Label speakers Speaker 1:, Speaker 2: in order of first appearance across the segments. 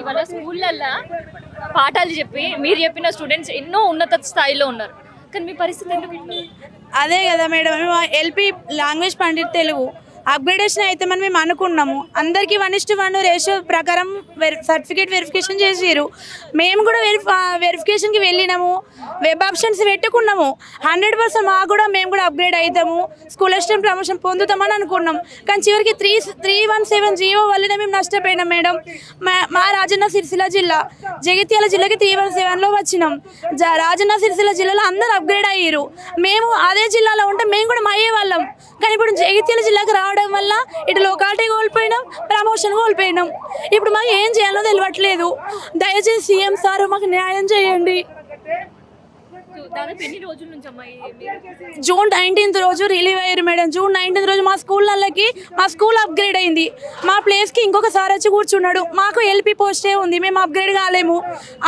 Speaker 1: ఇవాళ స్కూళ్ళల్లో పాఠాలు చెప్పి మీరు చెప్పిన స్టూడెంట్స్ ఎన్నో ఉన్నత స్థాయిలో ఉన్నారు. కానీ మీ పరిస్థితి ఎందుకు?
Speaker 2: అదే కదా madam, LP language pandit Telugu upgradation అయితే మేము అనుకున్నాము. అందరికీ 1:1 రేషియో ప్రకారం సర్టిఫికేట్ వెరిఫికేషన్ చేసిరు. మేము కూడా వెరిఫికేషన్కి వెళ్ళినాము, వెబ్ ఆప్షన్స్ పెట్టుకున్నాము. 100% మాకు కూడా మేము కూడా అప్గ్రేడ్ అవుతాము, స్కూల్ అసిస్టెంట్ ప్రమోషన్ పొందుతామని అనుకున్నాం. కానీ చివరికి 317 జీవో వల్లనే మేము నష్టపోయినాం మేడం. మా రాజన్న సిరిసిల్ల జిల్లా, జగిత్యాల జిల్లాకి 317లో వచ్చినాం. రాజన్న సిరిసిల్ల జిల్లాలో అందరూ అప్గ్రేడ్ అయ్యారు. మేము అదే జిల్లాలో ఉంటే మేము కూడా అయ్యే వాళ్ళం. కానీ ఇప్పుడు జగిత్యాల జిల్లాకి రావడం వల్ల ఇటు లోకాలిటీ కోల్పోయినాం, ప్రమోషన్ కోల్పోయినాం. ఇప్పుడు మాకు ఏం చేయాలో తెలియట్లేదు. దయచేసి సీఎం సార్ మాకు న్యాయం చేయండి. జూన్ 19th రోజు రిలీవ్ అయ్యారు మేడం. జూన్ 19th రోజు మా స్కూల్ అప్గ్రేడ్ అయింది. మా ప్లేస్కి ఇంకొక సార్ వచ్చి కూర్చున్నాడు. మాకు ఎల్పి పోస్టే ఉంది, మేము అప్గ్రేడ్ కాలేము.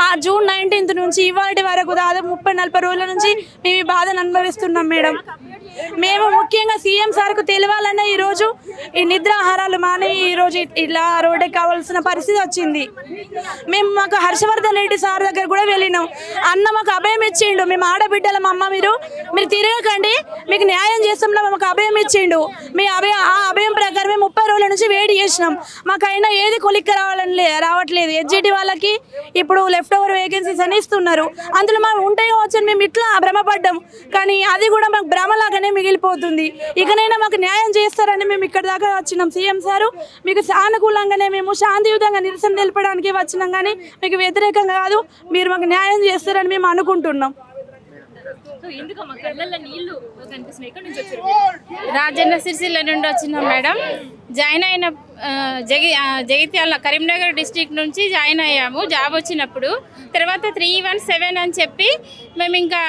Speaker 2: ఆ జూన్ 19th నుంచి ఇవాటి వరకు దాదాపు 30-40 రోజుల నుంచి మేము ఈ బాధను అనుభవిస్తున్నాం మేడం. మేము ముఖ్యంగా సీఎం సార్కు తెలియాలన్న ఈరోజు ఈ నిద్రాహారాలు మాని ఈరోజు ఇలా రోడ్డు కావాల్సిన పరిస్థితి వచ్చింది. మాకు హర్షవర్ధన్ రెడ్డి సార్ దగ్గర కూడా వెళ్ళినాం. అన్న మాకు అభయం ఇచ్చిండు, మేము ఆడబిడ్డలం అమ్మ, మీరు తిరగకండి, మీకు న్యాయం చేస్తాంలో మాకు అభయం ఇచ్చిండు. ఆ అభయం ప్రకారం మేము 30 రోజుల నుంచి వెయిట్ చేసినాం. మాకైనా ఏది కొలిక్క రావట్లేదు. హెచ్జిటి వాళ్ళకి ఇప్పుడు లెఫ్ట్ ఓవర్ వేకెన్సీస్ అని ఇస్తున్నారు. అందులో మేము ఉంటాయో వచ్చని మేము ఇట్లా భ్రమపడ్డాం. కానీ అది కూడా మాకు భ్రమలాగానే మిగిలిపోతుంది. ఇకనైనా మాకు న్యాయం చేస్తారని మేము ఇక్కడ దాకా వచ్చినాం. సీఎం సారు మీకు సానుకూలంగానే మేము శాంతియుతంగా నిరసన తెలపడానికి వచ్చినాం, కానీ మీకు వ్యతిరేకంగా కాదు. మీరు మాకు న్యాయం చేస్తారని మేము అనుకుంటున్నాం.
Speaker 3: రాజన్న సిరిసిల్ల నుండి వచ్చినాం మేడం. జాయిన్ అయిన జగిత్యాల కరీంనగర్ డిస్టిక్ నుంచి జాయిన్ అయ్యాము. జాబ్ వచ్చినప్పుడు తర్వాత 317 అని చెప్పి మేము ఇంకా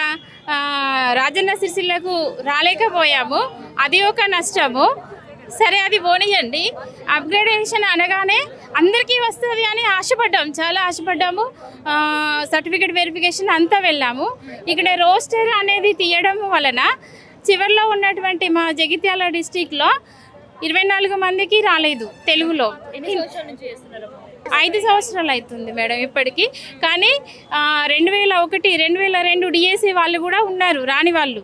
Speaker 3: రాజన్న సిరిసిల్లకు రాలేకపోయాము. అది ఒక నష్టము. సరే, అది పోనీయండి. అప్గ్రేడేషన్ అనగానే అందరికీ వస్తుంది అని ఆశపడ్డాము, చాలా ఆశపడ్డాము. సర్టిఫికేట్ వెరిఫికేషన్ అంతా వెళ్ళాము. ఇక్కడ రోస్టర్ అనేది తీయడం వలన చివరిలో ఉన్నటువంటి మా జగిత్యాల డిస్టిక్లో 24 మందికి రాలేదు తెలుగులో. 5 సంవత్సరాలు అవుతుంది మేడం ఇప్పటికీ. కానీ 2001, 2002 డిఎస్సి వాళ్ళు కూడా ఉన్నారు, రాని వాళ్ళు.